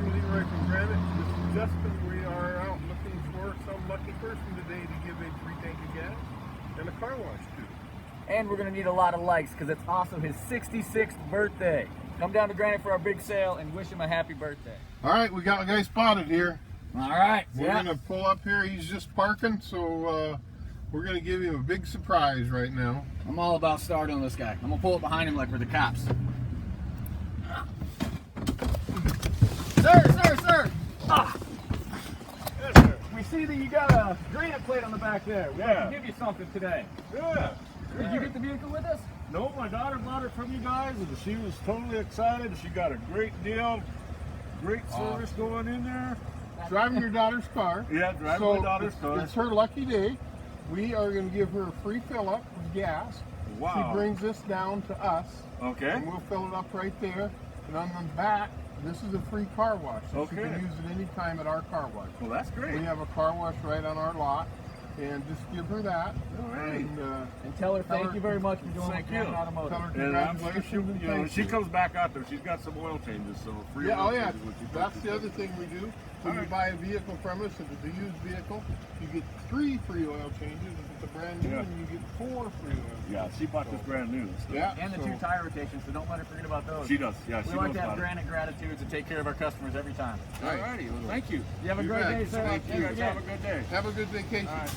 and Leroy from Granite. This is Justin. We are out looking for some lucky person today to give a free tank of gas and a car wash to. And we're going to need a lot of likes because it's also his 66th birthday. Come down to Granite for our big sale and wish him a happy birthday. All right, we got a guy spotted here. All right. We're going to pull up here. He's just parking, so we're going to give him a big surprise right now. I'm all about starting this guy. I'm going to pull up behind him like we're the cops. Sir! Ah. Yes, sir. We see that you got a granite plate on the back there. We'd like to give you something today. Yeah. Did you get the vehicle with us? No, my daughter bought it from you guys, and she was totally excited. She got a great deal, great service going in there. Driving your daughter's car. Yeah, driving So my daughter's car. It's her lucky day. We are going to give her a free fill up of gas. Wow. She brings this down to us. Okay. And we'll fill it up right there. And on the back, this is a free car wash. So she Okay. can use it any time at our car wash. Well, that's great. We have a car wash right on our lot. And just give her that. All right. And tell her thank you very much for doing Thank what you. Granite Automotive. Tell her And I'm sure congratulations. she, you know, when she comes back out there, she's got some oil changes, so free Yeah, oil oh yeah, changes when she that's comes the in. other thing we do. When you Alright. buy a vehicle from us, if it's a used vehicle, you get 3 free oil changes. If it's a brand new Yeah. one, you get 4 free oil changes. Yeah, she bought this brand new. So. Yeah. And the 2 tire rotations, so don't let her forget about those. She does. Yeah, she We like knows to have about it. Granite gratitudes and take care of our customers every time. All righty. Well, thank you. You have a You great bet. day, sir. Thank You guys have a good day. Have a good vacation. All right.